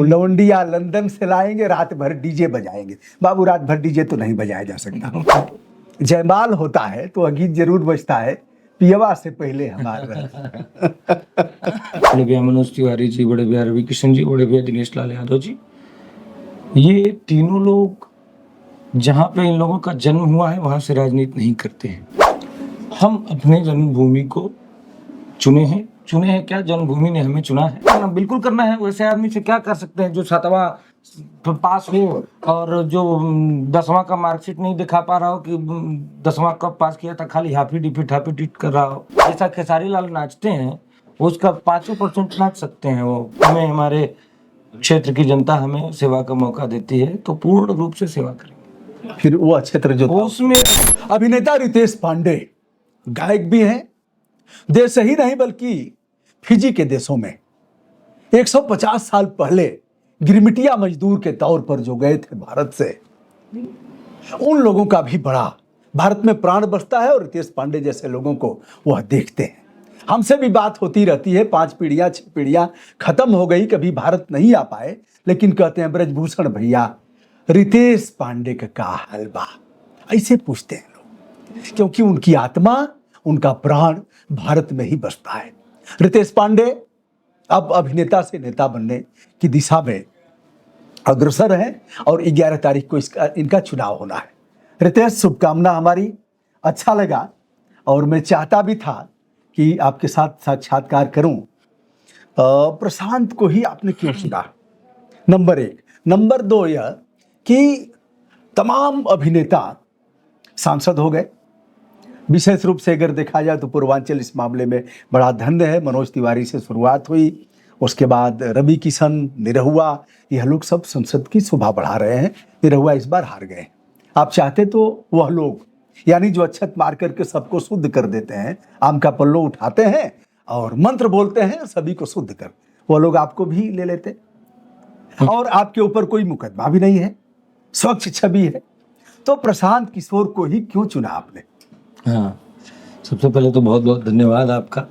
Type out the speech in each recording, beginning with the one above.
लौंडी या लंदन से लाएंगे, रात भर डीजे बजाएंगे। बाबू, रात भर डीजे तो नहीं बजाया जा सकता। जयमाल होता है तो गीत जरूर बजता है, पियवा से पहले हमारा। बड़े भैया मनोज तिवारी जी, बड़े भैया रवि किशन जी, बड़े भैया दिनेश लाल यादव जी, ये तीनों लोग जहाँ पे इन लोगों का जन्म हुआ है वहाँ से राजनीति नहीं करते हैं। हम अपने जन्मभूमि को चुने हैं क्या, जन्मभूमि ने हमें चुना है, करना बिल्कुल करना है। वैसे आदमी से क्या कर सकते हैं जो 7वां पास हो और जो 10वां का मार्कशीट नहीं दिखा पा रहा हो कि 10वां कब पास किया था, खाली हाफी डिफिट कर रहा हो। जैसा खेसारी लाल नाचते हैं उसका 5% नाच सकते हैं वो। हमें हमारे क्षेत्र की जनता हमें सेवा का मौका देती है तो पूर्ण रूप से सेवा करेंगे। फिर वो क्षेत्र जो उसमें अभिनेता रितेश पांडे गायक भी हैं, देश ही नहीं बल्कि फिजी के देशों में 150 साल पहले गिरमिटिया मजदूर के तौर पर जो गए थे भारत से, उन लोगों का भी बड़ा भारत में प्राण बसता है और रितेश पांडे जैसे लोगों को वह देखते हैं। हमसे भी बात होती रहती है, 5 पीढ़ियां 6 पीढ़ियां खत्म हो गई, कभी भारत नहीं आ पाए, लेकिन कहते हैं ब्रजभूषण भैया रितेश पांडे का हाल बा, ऐसे पूछते हैं लोग, क्योंकि उनकी आत्मा उनका प्राण भारत में ही बसता है। रितेश पांडे अब अभिनेता से नेता बनने की दिशा में अग्रसर हैं और 11 तारीख को इनका चुनाव होना है। रितेश, शुभकामना हमारी, अच्छा लगा और मैं चाहता भी था कि आपके साथ साक्षात्कार करूं। प्रशांत को ही आपने क्यों चुना, नंबर 1। नंबर 2 यह कि तमाम अभिनेता सांसद हो गए। विशेष रूप से अगर देखा जाए तो पूर्वांचल इस मामले में बड़ा धन्य है। मनोज तिवारी से शुरुआत हुई, उसके बाद रवि किशन, निरहुआ, यह लोग सब संसद की शोभा बढ़ा रहे हैं। निरहुआ इस बार हार गए। आप चाहते तो वह लोग, यानी जो अक्षत मार करके सबको शुद्ध कर देते हैं, आम का पल्लो उठाते हैं और मंत्र बोलते हैं सभी को शुद्ध कर, वह लोग आपको भी ले लेते और आपके ऊपर कोई मुकदमा भी नहीं है, स्वच्छ छवि है। तो प्रशांत किशोर को ही क्यों चुना आपने? हाँ, सबसे पहले तो बहुत बहुत धन्यवाद आपका।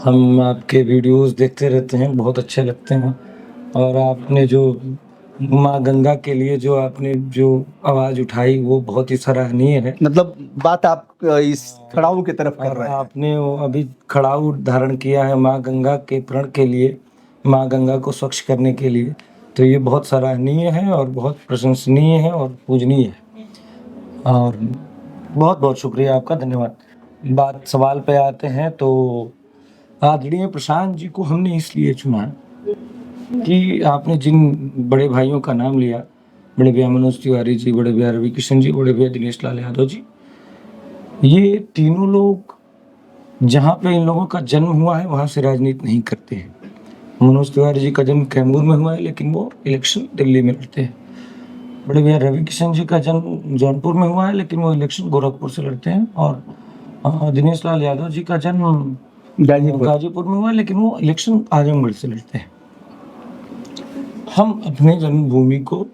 हम आपके वीडियोस देखते रहते हैं, बहुत अच्छे लगते हैं। और आपने जो माँ गंगा के लिए जो आपने जो आवाज़ उठाई वो बहुत ही सराहनीय है। मतलब बात आप इस खड़ाऊ की तरफ कर रहे हैं। आपने वो अभी खड़ाऊ धारण किया है माँ गंगा के प्रण के लिए, माँ गंगा को स्वच्छ करने के लिए, तो ये बहुत सराहनीय है और बहुत प्रशंसनीय है और पूजनीय है। और बहुत बहुत शुक्रिया आपका, धन्यवाद। बात सवाल पे आते हैं तो आदरणीय प्रशांत जी को हमने इसलिए चुना कि आपने जिन बड़े भाइयों का नाम लिया, बड़े भैया मनोज तिवारी जी, बड़े भैया रवि किशन जी, बड़े भैया दिनेश लाल यादव जी, ये तीनों लोग जहाँ पे इन लोगों का जन्म हुआ है वहाँ से राजनीति नहीं करते हैं। मनोज तिवारी जी का जन्म कैमूर में हुआ है लेकिन वो इलेक्शन दिल्ली में लड़ते हैं। बड़े भैया रवि किशन जी का जन्म जौनपुर में हुआ है लेकिन वो इलेक्शन गोरखपुर से लड़ते हैं। और दिनेश लाल यादव जी का जन्म गाजीपुर में हुआ है लेकिन वो इलेक्शन आजमगढ़ से लड़ते हैं। हम अपने जन्मभूमि को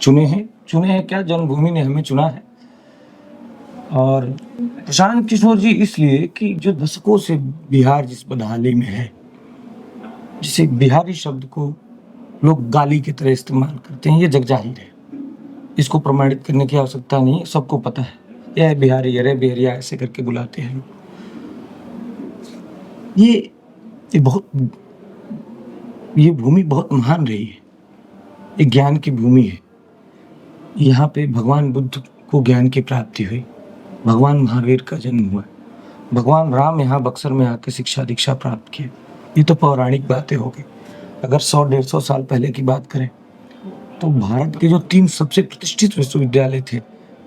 चुने हैं क्या, जन्मभूमि ने हमें चुना है। और प्रशांत किशोर जी इसलिए कि जो दशकों से बिहार जिस बदहाली में है, जिसे बिहारी शब्द को लोग गाली की तरह इस्तेमाल करते हैं, ये जग जाहिर है, इसको प्रमाणित करने की आवश्यकता नहीं है, सबको पता है। यह बिहारी, अरे बिहारिया ऐसे करके बुलाते हैं लोग। ये भूमि बहुत महान रही है, एक ज्ञान की भूमि है। यहाँ पे भगवान बुद्ध को ज्ञान की प्राप्ति हुई, भगवान महावीर का जन्म हुआ, भगवान राम यहाँ बक्सर में आके शिक्षा दीक्षा प्राप्त की। ये तो पौराणिक बातें हो गई। अगर 100-150 साल पहले की बात करें तो भारत के जो 3 सबसे प्रतिष्ठित विश्वविद्यालय थे,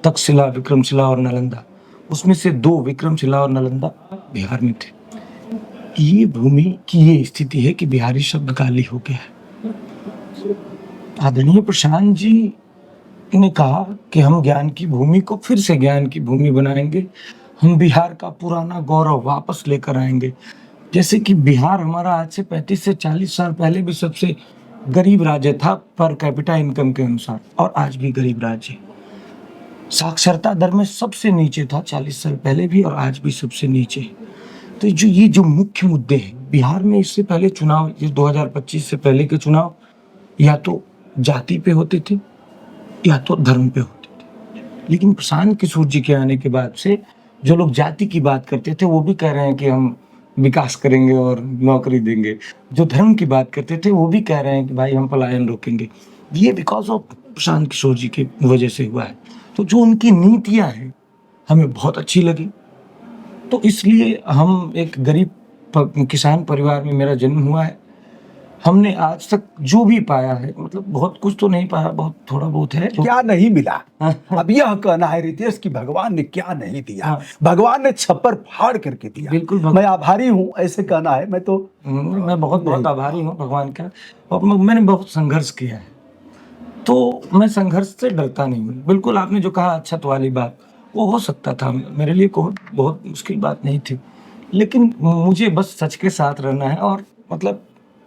तक्षशिला, विक्रमशिला और नालंदा, उसमें से 2 विक्रमशिला और नालंदा बिहार में थे। ये भूमि की ये स्थिति है कि बिहारी शब्द गाली हो गया है। आदरणीय प्रशांत जी ने कहा कि हम ज्ञान की भूमि को फिर से ज्ञान की भूमि बनाएंगे, हम बिहार का पुराना गौरव वापस लेकर आएंगे। जैसे कि बिहार हमारा आज से 35 से 40 साल पहले भी सबसे गरीब राज्य था पर कैपिटा इनकम के अनुसार, और आज भी गरीब राज्य। साक्षरता दर में सबसे नीचे था 40 साल पहले भी और आज भी सबसे नीचे। तो ये जो मुख्य मुद्दे हैं बिहार में, इससे पहले चुनाव, ये 2025 से पहले के चुनाव या तो जाति पे होते थे या तो धर्म पे होते थे। लेकिन प्रशांत किशोर जी के आने के बाद से जो लोग जाति की बात करते थे वो भी कह रहे हैं कि हम विकास करेंगे और नौकरी देंगे। जो धर्म की बात करते थे वो भी कह रहे हैं कि भाई हम पलायन रोकेंगे। ये बिकॉज ऑफ प्रशांत किशोर जी की वजह से हुआ है। तो जो उनकी नीतियाँ हैं हमें बहुत अच्छी लगी। तो इसलिए हम एक गरीब किसान परिवार में मेरा जन्म हुआ है। हमने आज तक जो भी पाया है, मतलब बहुत कुछ तो नहीं पाया, बहुत थोड़ा बहुत है जो क्या नहीं मिला? अब यह कहना है रितेश कि भगवान ने क्या नहीं दिया। हाँ। भगवान ने छप्पर फाड़ करके दिया। बिल्कुल मैं आभारी हूँ, ऐसे कहना है। मैं तो मैं बहुत बहुत आभारी हूँ भगवान का। और मैंने बहुत संघर्ष किया है, तो मैं संघर्ष से डरता नहीं हूँ। बिल्कुल आपने जो कहा अच्छत वाली बात, वो हो सकता था, मेरे लिए बहुत मुश्किल बात नहीं थी। लेकिन मुझे बस सच के साथ रहना है और मतलब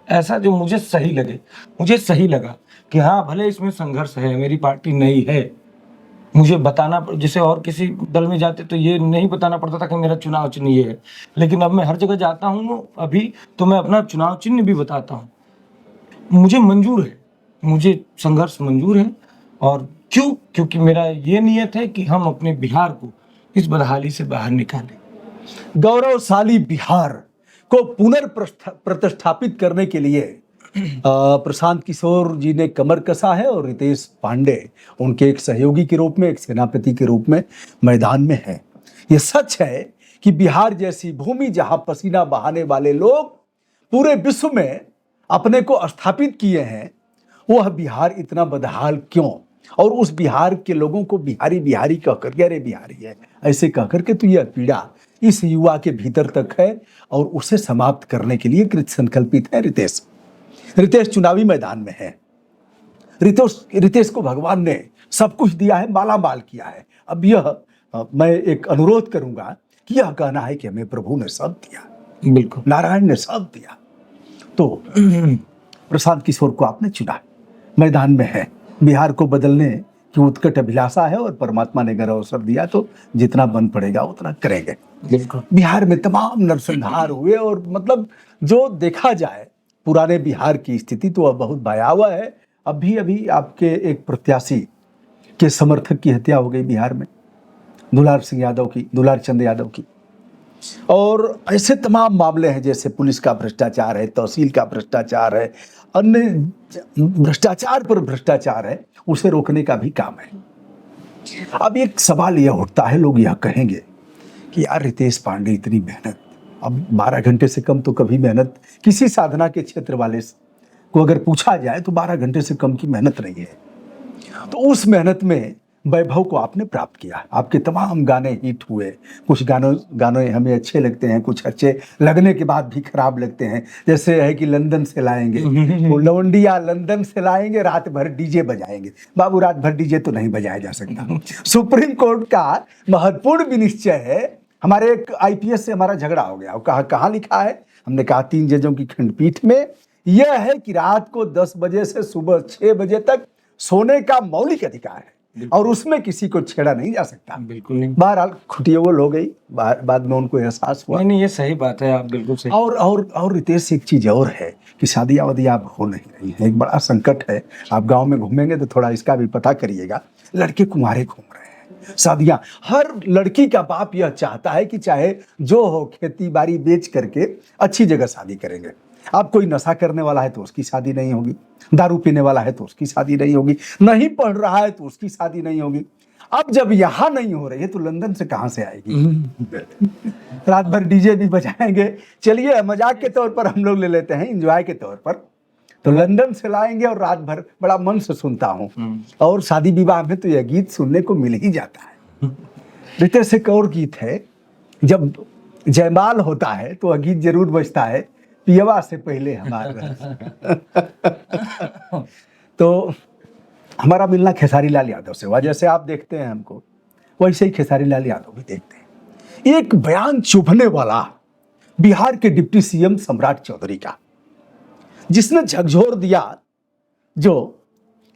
ऐसा जो मुझे सही लगे। मुझे सही लगा कि हाँ भले इसमें संघर्ष है, मेरी पार्टी नई है, मुझे बताना, जैसे और किसी दल में जाते तो ये नहीं बताना पड़ता था कि मेरा चुनाव चिन्ह ये है। लेकिन अब मैं हर जगह जाता हूँ अभी, तो मैं अपना चुनाव चिन्ह भी बताता हूँ। मुझे मंजूर है, मुझे संघर्ष मंजूर है। और क्यों? क्योंकि मेरा ये नियत है कि हम अपने बिहार को इस बदहाली से बाहर निकालें। गौरवशाली बिहार को पुनर्प्रतिष्ठापित करने के लिए प्रशांत किशोर जी ने कमर कसा है और रितेश पांडे उनके एक सहयोगी के रूप में, एक सेनापति के रूप में मैदान में है। ये सच है कि बिहार जैसी भूमि जहां पसीना बहाने वाले लोग पूरे विश्व में अपने को स्थापित किए हैं, वह बिहार इतना बदहाल क्यों? और उस बिहार के लोगों को बिहारी बिहारी कहकर के, अरे बिहारी है ऐसे कहकर के, तो यह पीड़ा इस युवा के भीतर तक है और उसे समाप्त करने के लिए कृत संकल्पित है रितेश। रितेश चुनावी मैदान में है। रितेश को भगवान ने सब कुछ दिया है, माला माल किया है। अब यह मैं एक अनुरोध करूंगा कि यह कहना है कि हमें प्रभु ने सब दिया, बिल्कुल नारायण ने सब दिया। तो प्रशांत किशोर को आपने चुना, मैदान में है, बिहार को बदलने की उत्कट अभिलाषा है और परमात्मा ने अगर अवसर दिया तो जितना बन पड़ेगा उतना करेंगे। बिल्कुल बिहार में तमाम नरसंहार हुए और मतलब जो देखा जाए पुराने बिहार की स्थिति तो अब बहुत भयावह है। अभी आपके एक प्रत्याशी के समर्थक की हत्या हो गई बिहार में, दुलार चंद यादव की। और ऐसे तमाम मामले हैं, जैसे पुलिस का भ्रष्टाचार है, तहसील का भ्रष्टाचार है, अन्य भ्रष्टाचार पर भ्रष्टाचार है, उसे रोकने का भी काम है। अब एक सवाल यह उठता है, लोग यह कहेंगे कि यार रितेश पांडे इतनी मेहनत, अब 12 घंटे से कम तो कभी मेहनत किसी साधना के क्षेत्र वाले को अगर पूछा जाए तो 12 घंटे से कम की मेहनत नहीं है। तो उस मेहनत में वैभव को आपने प्राप्त किया। आपके तमाम गाने हिट हुए, कुछ गाने हमें अच्छे लगते हैं, कुछ अच्छे लगने के बाद भी खराब लगते हैं। जैसे है कि लंदन से लाएंगे वो लौंडिया, लंदन से लाएंगे, रात भर डीजे बजाएंगे। बाबू रात भर डीजे तो नहीं बजाया जा सकता। सुप्रीम कोर्ट का महत्वपूर्ण विनिश्चय है। हमारे एक आईपीएस से हमारा झगड़ा हो गया, कहाँ लिखा है? हमने कहा 3 जजों की खंडपीठ में यह है कि रात को 10 बजे से सुबह 6 बजे तक सोने का मौलिक अधिकार है और उसमें किसी को छेड़ा नहीं जा सकता। बिल्कुल नहीं। बहरहाल खुटियोगोल हो गई, बाद में उनको एहसास हुआ। नहीं, ये सही बात है, आप बिल्कुल सही। और रितेश, एक चीज और है कि शादियां वादियां अब हो नहीं रही है, एक बड़ा संकट है। आप गांव में घूमेंगे तो थोड़ा इसका भी पता करिएगा। लड़के कुंवारे घूम रहे हैं, शादियां, हर लड़की का बाप यह चाहता है कि चाहे जो हो, खेती बाड़ी बेच करके अच्छी जगह शादी करेंगे। अब कोई नशा करने वाला है तो उसकी शादी नहीं होगी, दारू पीने वाला है तो उसकी शादी नहीं होगी, नहीं पढ़ रहा है तो उसकी शादी नहीं होगी। अब जब यहाँ नहीं हो रही है तो लंदन से कहां से आएगी? रात भर डीजे भी बजाएंगे। चलिए मजाक के तौर पर हम लोग ले लेते हैं, एंजॉय के तौर पर, तो लंदन से लाएंगे और रात भर बड़ा मन से सुनता हूँ। और शादी विवाह में तो यह गीत सुनने को मिल ही जाता है। रितेश, एक और गीत है, जब जयमाल होता है तो वह गीत जरूर बजता है, पियवा से पहले हमारा। तो हमारा मिलना खेसारी लाल यादव से हुआ। जैसे आप देखते हैं हमको, वैसे ही खेसारी लाल यादव भी देखते हैं। एक बयान चुभने वाला बिहार के डिप्टी सीएम सम्राट चौधरी का, जिसने झकझोर दिया जो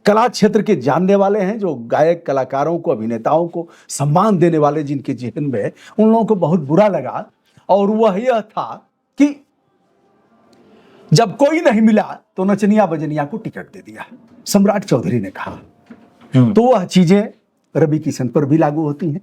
कला क्षेत्र के जानने वाले हैं, जो गायक कलाकारों को, अभिनेताओं को सम्मान देने वाले जिनके जेहन में, उन लोगों को बहुत बुरा लगा। और वह यह था कि जब कोई नहीं मिला तो नचनिया बजनिया को टिकट दे दिया, सम्राट चौधरी ने कहा। तो वह चीजें रवि किशन पर भी लागू होती हैं,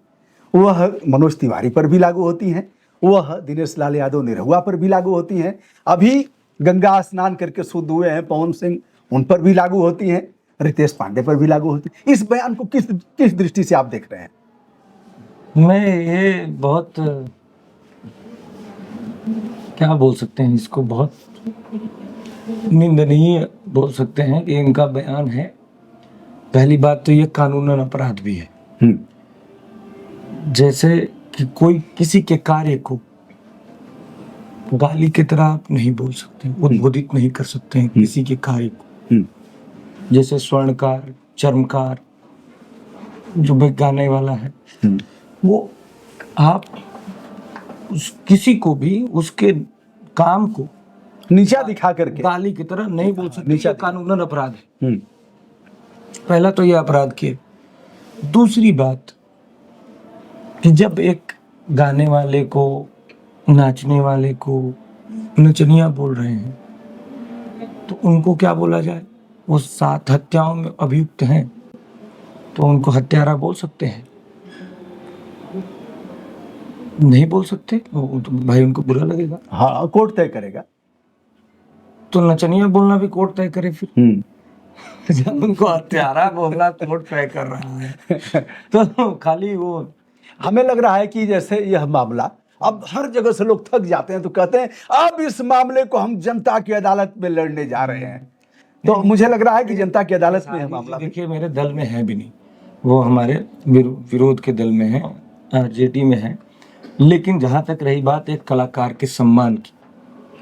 वह मनोज तिवारी पर भी लागू होती हैं, वह दिनेश लाल यादव निरहुआ पर भी लागू होती हैं, अभी गंगा स्नान करके शुद्ध हुए हैं पवन सिंह, उन पर भी लागू होती हैं, रितेश पांडे पर भी लागू होती है। इस बयान को किस दृष्टि से आप देख रहे हैं? मैं ये बहुत क्या बोल सकते हैं इसको, बहुत निंदनीय बोल सकते हैं कि इनका बयान है। पहली बात तो ये कानूनन अपराध भी है। जैसे कि कोई किसी के कार्य को गाली की तरह आप नहीं बोल सकते, उद्बोधित नहीं कर सकते हैं किसी के कार्य को। जैसे स्वर्णकार, चर्मकार, जो गाने वाला है, वो आप किसी को भी उसके काम को नीचा दिखा करके गाली की तरह नहीं बोल सकते। नीचा ये कानूनन अपराध है। पहला तो ये अपराध किए। दूसरी बात कि जब एक गाने वाले को, नाचने वाले को नचनिया बोल रहे हैं तो उनको क्या बोला जाए? वो 7 हत्याओं में अभियुक्त हैं तो उनको हत्यारा बोल सकते हैं? नहीं बोल सकते तो भाई उनको बुरा लगेगा। हाँ, कोर्ट तय करेगा। तो नचनिया बोलना भी कोर्ट तय करे फिर। जब उनको हत्यारा बोलना कोर्ट तय कर रहा है तो खाली वो, हमें लग रहा है कि जैसे यह मामला अब हर जगह से लोग थक जाते हैं तो कहते हैं अब इस मामले को हम जनता की अदालत में लड़ने जा रहे हैं। तो मुझे लग रहा है कि जनता की अदालत में यह मामला, देखिए मेरे दल में है भी नहीं, वो हमारे विरोध के दल में है, आरजेडी में है। लेकिन जहां तक रही बात एक कलाकार के सम्मान की,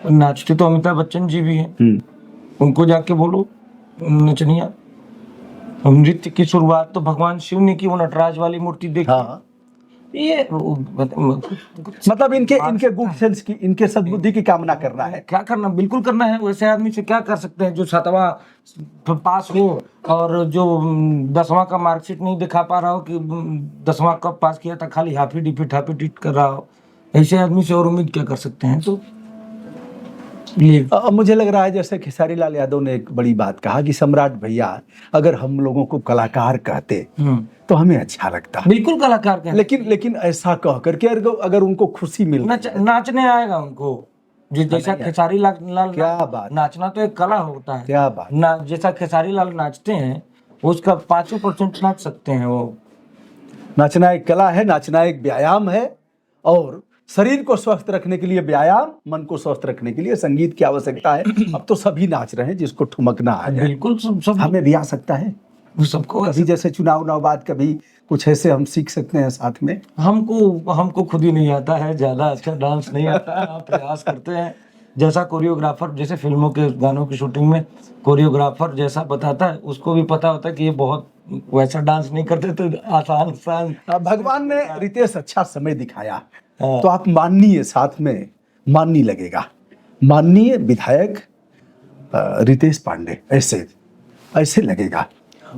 नाचते तो अमिताभ बच्चन जी भी हैं, उनको जाके बोलो नचनिया। नृत्य की शुरुआत तो भगवान शिव ने की, वो नटराज वाली मूर्ति देखी। हाँ। ये मतलब इनके गुड सेंस की, इनके सद्बुद्धि की कामना करना है। क्या करना, बिल्कुल करना है। वैसे आदमी से क्या कर सकते हैं जो 7वां पास हो और जो 10वां का मार्कशीट नहीं दिखा पा रहा हो कि 10वां कब पास किया था, खाली हाफी डिट कर रहा हो। ऐसे आदमी से और उम्मीद क्या कर सकते हैं? तो ये मुझे लग रहा है जैसे खेसारी लाल यादव ने एक बड़ी बात कहा कि सम्राट भैया अगर हम लोगों को कलाकार कहते तो हमें अच्छा लगता। बिल्कुल कलाकार कहते, लेकिन ऐसा कह करके अगर उनको खुशी मिल, नाचने आएगा उनको। जैसा खेसारी लाल क्या बात, नाचना तो एक कला होता है। क्या बात। जैसा खेसारी लाल नाचते हैं उसका 5% नाच सकते हैं। वो नाचना एक कला है, नाचना एक व्यायाम है, और शरीर को स्वस्थ रखने के लिए व्यायाम, मन को स्वस्थ रखने के लिए संगीत की आवश्यकता है। अब तो सभी नाच रहे हैं, जिसको ठुमकना आ जाए। बिल्कुल सब हमें भी आ सकता है, सबको। कभी जैसे चुनाव बाद कभी कुछ ऐसे हम सीख सकते हैं साथ में। हमको खुद ही नहीं आता है, ज्यादा अच्छा डांस नहीं आता है। आप प्रयास करते हैं, जैसा कोरियोग्राफर, जैसे फिल्मों के गानों की शूटिंग में कोरियोग्राफर जैसा बताता है, उसको भी पता होता है कि ये बहुत वैसा डांस नहीं करते तो आसान। भगवान ने रितेश अच्छा समय दिखाया, तो आप माननीय, साथ में माननीय लगेगा, माननीय विधायक रितेश पांडे ऐसे लगेगा।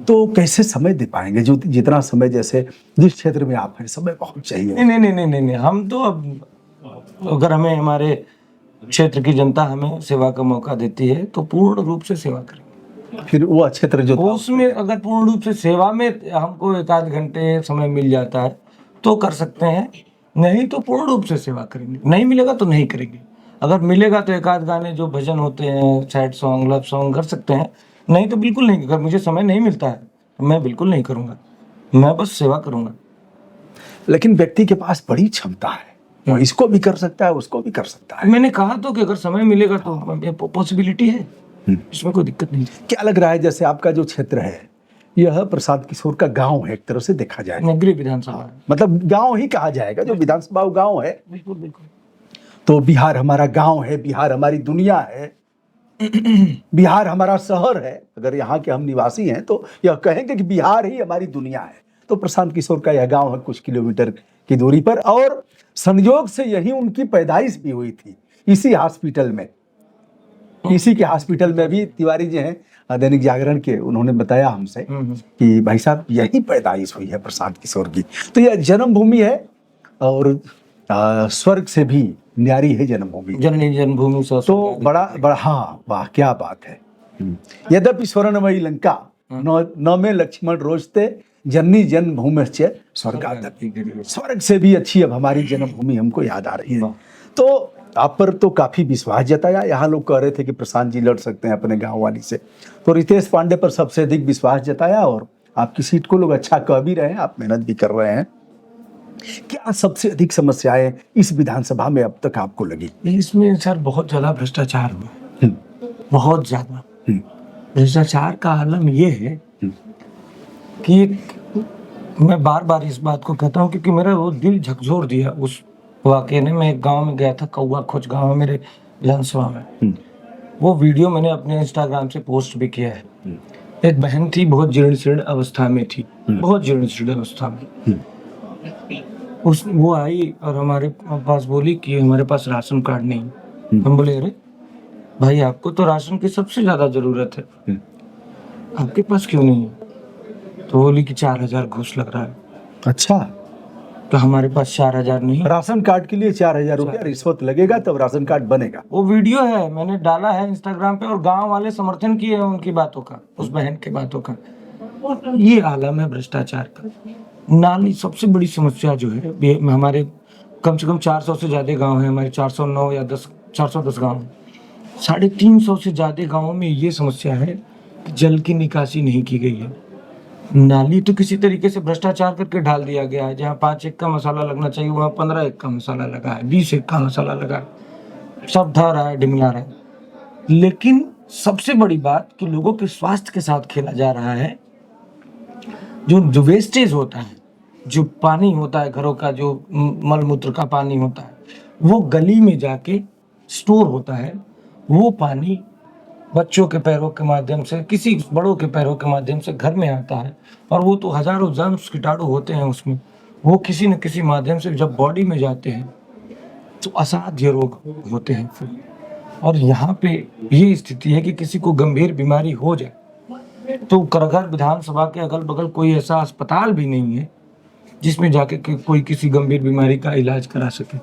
तो कैसे समय दे पाएंगे? जो जितना समय, जैसे जिस क्षेत्र में आप हैं, समय बहुत चाहिए। नहीं, हम तो अब अगर हमें हमारे क्षेत्र की जनता हमें सेवा का मौका देती है तो पूर्ण रूप से सेवा करेंगे। फिर वो क्षेत्र जो उसमें अगर पूर्ण रूप से सेवा में हमको 1-8 घंटे समय मिल जाता है तो कर सकते हैं, नहीं तो पूर्ण रूप से सेवा करेंगे। नहीं मिलेगा तो नहीं करेंगे। अगर मिलेगा तो 1-8 गाने जो भजन होते हैं, सैड सॉन्ग, लव सॉन्ग कर सकते हैं, नहीं तो बिल्कुल नहीं। अगर मुझे समय नहीं मिलता है तो मैं बिल्कुल नहीं करूँगा, मैं बस सेवा करूँगा। लेकिन व्यक्ति के पास बड़ी क्षमता है, वो इसको भी कर सकता है, उसको भी कर सकता है। मैंने कहा तो कि अगर समय मिलेगा तो पॉसिबिलिटी है, इसमें कोई दिक्कत नहीं। क्या लग रहा है जैसे आपका जो क्षेत्र है यह प्रशांत किशोर का गांव है, एक तरह से देखा जाए, नगरीय विधानसभा, मतलब गांव ही कहा जाएगा, जो विधानसभा गांव है। बिल्कुल। तो बिहार हमारा गांव है, बिहार हमारी दुनिया है, बिहार हमारा शहर है। अगर यहाँ के हम निवासी हैं तो यह कहेंगे कि बिहार ही हमारी दुनिया है। तो प्रशांत किशोर का यह गांव है कुछ किलोमीटर की दूरी पर, और संयोग से यही उनकी पैदाइश भी हुई थी, इसी हॉस्पिटल में। इसी के हॉस्पिटल में भी तिवारी जी हैं दैनिक जागरण के, उन्होंने बताया हमसे कि भाई साहब यही पैदाइश हुई है प्रशांत किशोर की। तो यह जन्मभूमि है, और स्वर्ग से भी न्यारी है जन्मभूमि। जननी जन्मभूमि तो बड़ा हाँ, वाह क्या बात है। यद्यपि स्वर्णमयी लंका न में लक्ष्मण रोजते, जननी जन्मभूमि से स्वर्गादपि, स्वर्ग से भी अच्छी अब हमारी जन्मभूमि हमको याद आ रही है। तो आप पर तो काफी विश्वास जताया। यहाँ लोग कह रहे थे कि प्रशांत जी लड़ सकते हैं अपने गांव वाली से, तो रितेश पांडे पर सबसे अधिक विश्वास जताया और आपकी सीट को लोग अच्छा कह भी रहे हैं, आप मेहनत भी कर रहे हैं। क्या सबसे अधिक समस्याएं इस विधानसभा में अब तक आपको लगी? इसमें सर बहुत ज्यादा भ्रष्टाचार हुआ, बहुत ज्यादा। भ्रष्टाचार का आलम ये है कि मैं बार बार इस बात को कहता हूँ क्योंकि मेरा वो दिल झकझोर दिया उस वाकये ने। मैं एक गांव में गया था, कौआ खोज गांव है मेरे विधानसभा में। वो वीडियो मैंने अपने इंस्टाग्राम से पोस्ट भी किया है। एक बहन थी, बहुत जीर्ण शीर्ण अवस्था में थी, बहुत जीर्ण शीर्ण अवस्था में। वो आई और हमारे पास बोली कि हमारे पास राशन कार्ड नहीं। हम बोले अरे भाई आपको तो राशन की सबसे ज्यादा जरूरत है, आपके पास क्यों नहीं है? तो बोली कि 4000 घूस लग रहा है। अच्छा, तो हमारे पास 4000 नहीं। राशन कार्ड के लिए 4000 रुपया रिश्वत लगेगा तब राशन कार्ड बनेगा। वो वीडियो है, मैंने डाला है इंस्टाग्राम पे और गांव वाले समर्थन किए हैं उनकी बातों का, उस बहन की बातों का। ये आलम है भ्रष्टाचार का। नाली सबसे बड़ी समस्या जो है, ये हमारे कम से कम 400 से ज्यादा गांव है, हमारे 409 या 410 गांव, 350 से ज्यादा गांवों में ये समस्या है कि जल की निकासी नहीं की गई है। नाली तो किसी तरीके से भ्रष्टाचार करके ढाल दिया गया है। जहाँ 5 एक का मसाला लगना चाहिए वहाँ 15 एक का मसाला लगा है, 20 एक का मसाला लगा है, सब धा रहा है, डिमला रहा है। लेकिन सबसे बड़ी बात कि लोगों के स्वास्थ्य के साथ खेला जा रहा है। जो वेस्टेज होता है, जो पानी होता है घरों का, जो मल मूत्र का पानी होता है, वो गली में जाके स्टोर होता है। वो पानी बच्चों के पैरों के माध्यम से, किसी बड़ों के पैरों के माध्यम से घर में आता है और वो तो हजारों जर्म्स कीटाणु होते हैं उसमें, वो किसी न किसी माध्यम से जब बॉडी में जाते हैं तो असाध्य रोग होते हैं। और यहाँ पे ये स्थिति है कि किसी को गंभीर बीमारी हो जाए तो करघर विधानसभा के अगल बगल कोई ऐसा अस्पताल भी नहीं है जिसमें जाके कोई किसी गंभीर बीमारी का इलाज करा सके।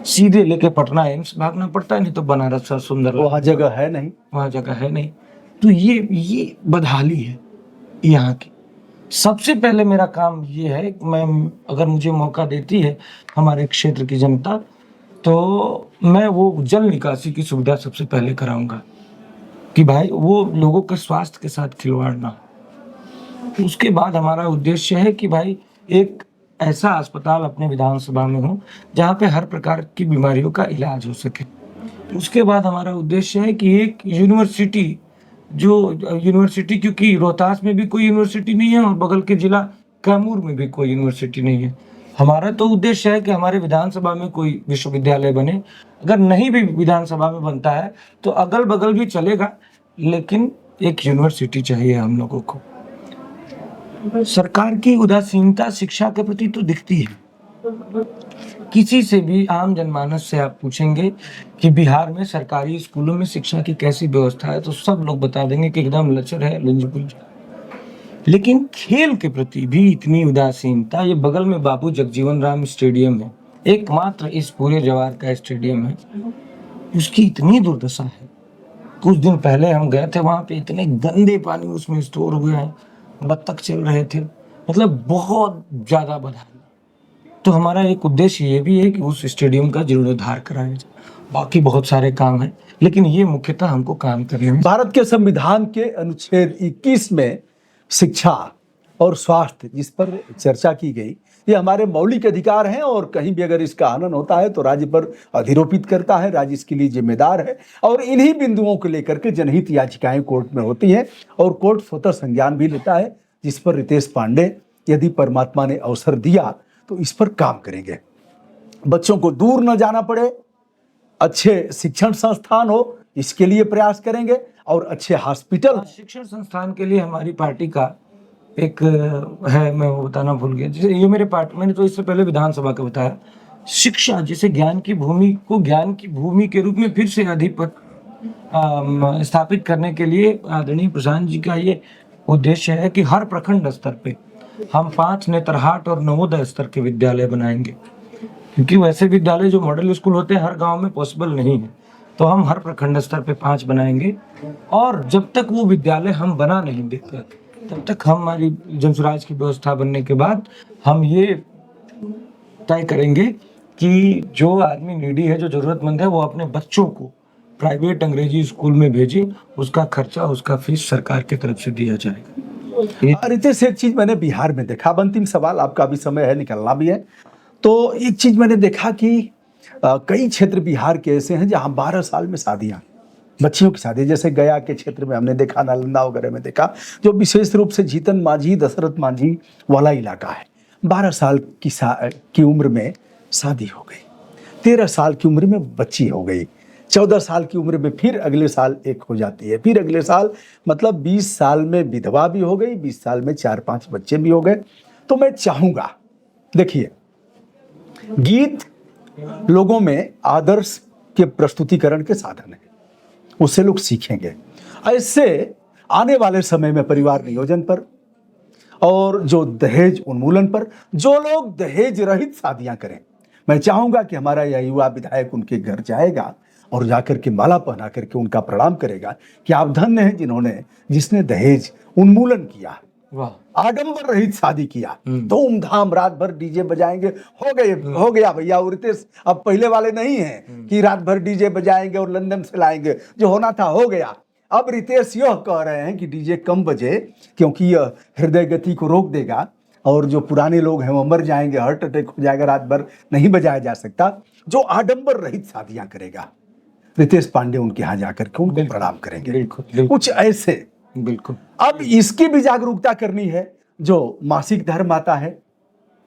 सीधे लेके पटना एम्स भागना पड़ता है, नहीं तो बनारस सर सुंदर, वहाँ जगह है नहीं, वहाँ जगह है नहीं। तो ये बदहाली है यहाँ की। सबसे पहले मेरा काम ये है कि मैं, अगर मुझे मौका देती है हमारे क्षेत्र की जनता, तो मैं वो जल निकासी की सुविधा सबसे पहले कराऊंगा कि भाई वो लोगों के स्वास्थ्य के साथ खिलवाड़ ना हो। उसके बाद हमारा उद्देश्य है कि भाई एक ऐसा अस्पताल अपने विधानसभा में हो जहाँ पे हर प्रकार की बीमारियों का इलाज हो सके। उसके बाद हमारा उद्देश्य है कि एक यूनिवर्सिटी, क्योंकि रोहतास में भी कोई यूनिवर्सिटी नहीं है और बगल के जिला कैमूर में भी कोई यूनिवर्सिटी नहीं है। हमारा तो उद्देश्य है कि हमारे विधानसभा में कोई विश्वविद्यालय बने। अगर नहीं भी विधानसभा में बनता है तो अगल बगल भी चलेगा, लेकिन एक यूनिवर्सिटी चाहिए हम लोगों को। सरकार की उदासीनता शिक्षा के प्रति तो दिखती है। किसी से भी आम जनमानस से आप पूछेंगे कि बिहार में सरकारी स्कूलों में शिक्षा की कैसी व्यवस्था है, तो सब लोग बता देंगे कि एकदम लचर है, लंज-पुंज। लेकिन खेल के प्रति भी इतनी उदासीनता। ये बगल में बाबू जगजीवन राम स्टेडियम है, एकमात्र इस पूरे जवार का स्टेडियम है, उसकी इतनी दुर्दशा है। कुछ दिन पहले हम गए थे वहां पे, इतने गंदे पानी उसमें स्टोर हुए हैं, बत्तख चल रहे थे, मतलब बहुत ज्यादा बदहाली। तो हमारा एक उद्देश्य ये भी है कि उस स्टेडियम का जीर्णोद्धार कराया जाए। बाकी बहुत सारे काम हैं, लेकिन ये मुख्यतः हमको काम करने में। भारत के संविधान के अनुच्छेद 21 में शिक्षा और स्वास्थ्य जिस पर चर्चा की गई, ये हमारे मौलिक अधिकार हैं और कहीं भी अगर इसका हनन होता है तो राज्य पर अधिरोपित करता है, राज्य इसके लिए जिम्मेदार है। और इन्हीं बिंदुओं को लेकर के जनहित याचिकाएं कोर्ट में होती हैं और कोर्ट स्वतः संज्ञान भी लेता है, जिस पर रितेश पांडे, यदि परमात्मा ने अवसर दिया तो इस पर काम करेंगे। बच्चों को दूर न जाना पड़े, अच्छे शिक्षण संस्थान हो, इसके लिए प्रयास करेंगे और अच्छे हॉस्पिटल। शिक्षण संस्थान के लिए हमारी पार्टी का एक है, मैं वो बताना भूल गया। जैसे ये मेरे पार्टी, मैंने तो इससे पहले विधानसभा का बताया, शिक्षा जैसे ज्ञान की भूमि को ज्ञान की भूमि के रूप में फिर से अधिपत स्थापित करने के लिए आदरणीय प्रशांत जी का ये उद्देश्य है कि हर प्रखंड स्तर पे हम 5 नेतरहाट और नवोदय स्तर के विद्यालय बनाएंगे। क्योंकि वैसे विद्यालय जो मॉडल स्कूल होते हैं हर गांव में पॉसिबल नहीं है। तो हम हर प्रखंड स्तर पे 5 बनाएंगे, और जब तक वो विद्यालय हम बना नहीं देते तब तक हमारी जनसुराज की व्यवस्था बनने के बाद हम ये तय करेंगे कि जो आदमी नीडी है, जो जरूरतमंद है, वो अपने बच्चों को प्राइवेट अंग्रेजी स्कूल में भेजे, उसका खर्चा, उसका फीस सरकार की तरफ से दिया जाएगा। और रितेश, एक चीज मैंने बिहार में देखा, अब अंतिम सवाल, आपका भी समय है, निकलना भी है। तो एक चीज मैंने देखा कि कई क्षेत्र बिहार के ऐसे हैं जहां 12 साल में शादियां, बच्चियों की शादी, जैसे गया के क्षेत्र में हमने देखा, नालंदा वगैरह में देखा, जो विशेष रूप से जीतन मांझी, दशरथ मांझी वाला इलाका है। 12 साल की उम्र में शादी हो गई, 13 साल की उम्र में बच्ची हो गई, 14 साल की उम्र में फिर अगले साल एक हो जाती है, फिर अगले साल, मतलब 20 साल में विधवा भी हो गई, 20 साल में 4-5 बच्चे भी हो गए। तो मैं चाहूँगा, देखिए, गीत लोगों में आदर्श के प्रस्तुतिकरण के साधन है, उससे लोग सीखेंगे। ऐसे आने वाले समय में परिवार नियोजन पर और जो दहेज उन्मूलन पर, जो लोग दहेज रहित शादियां करें, मैं चाहूंगा कि हमारा यह युवा विधायक उनके घर जाएगा और जाकर के माला पहना करके उनका प्रणाम करेगा कि आप धन्य हैं जिसने दहेज उन्मूलन किया, वाह, आडंबर रहित शादी किया, धूमधाम रात भर डीजे बजाएंगे। हो गया भैया रितेश, अब पहले वाले नहीं हैं कि रात भर डीजे बजाएंगे और लंदन से लाएंगे, जो होना था हो गया। अब रितेश यह कह रहे हैं कि डीजे कम बजे, क्योंकि यह हृदय गति को रोक देगा और जो पुराने लोग हैं वो मर जाएंगे, हार्ट अटैक हो जाएगा, रात भर नहीं बजाया जा सकता। जो आडंबर रहित शादियां करेगा, रितेश पांडे उनके यहाँ जाकर के उनको प्रणाम करेंगे। बिल्कुल, कुछ ऐसे, बिल्कुल। अब इसकी भी जागरूकता करनी है। जो मासिक धर्म आता है,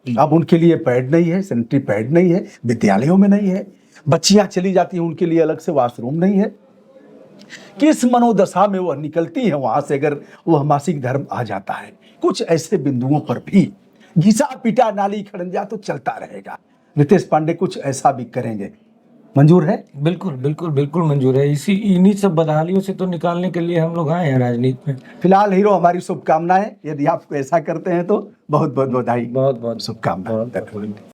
अब उनके लिए पैड नहीं है, सैनिटरी पैड नहीं है, विद्यालयों में नहीं है, बच्चियां चली जाती हैं, उनके लिए अलग से वॉशरूम नहीं है। किस मनोदशा में वह निकलती है वहां से अगर वह मासिक धर्म आ जाता है? कुछ ऐसे बिंदुओं पर भी घिसा पिटा नाली खड़ंजा तो चलता रहेगा। रितेश पांडे कुछ ऐसा भी करेंगे, मंजूर है? बिल्कुल, बिल्कुल, बिल्कुल मंजूर है। इन्हीं सब बदहालियों से तो निकालने के लिए हम लोग आए हैं राजनीति में। फिलहाल हीरो, हमारी शुभकामनाएं, यदि आप ऐसा करते हैं तो बहुत बहुत बधाई, बहुत बहुत शुभकामनाएं।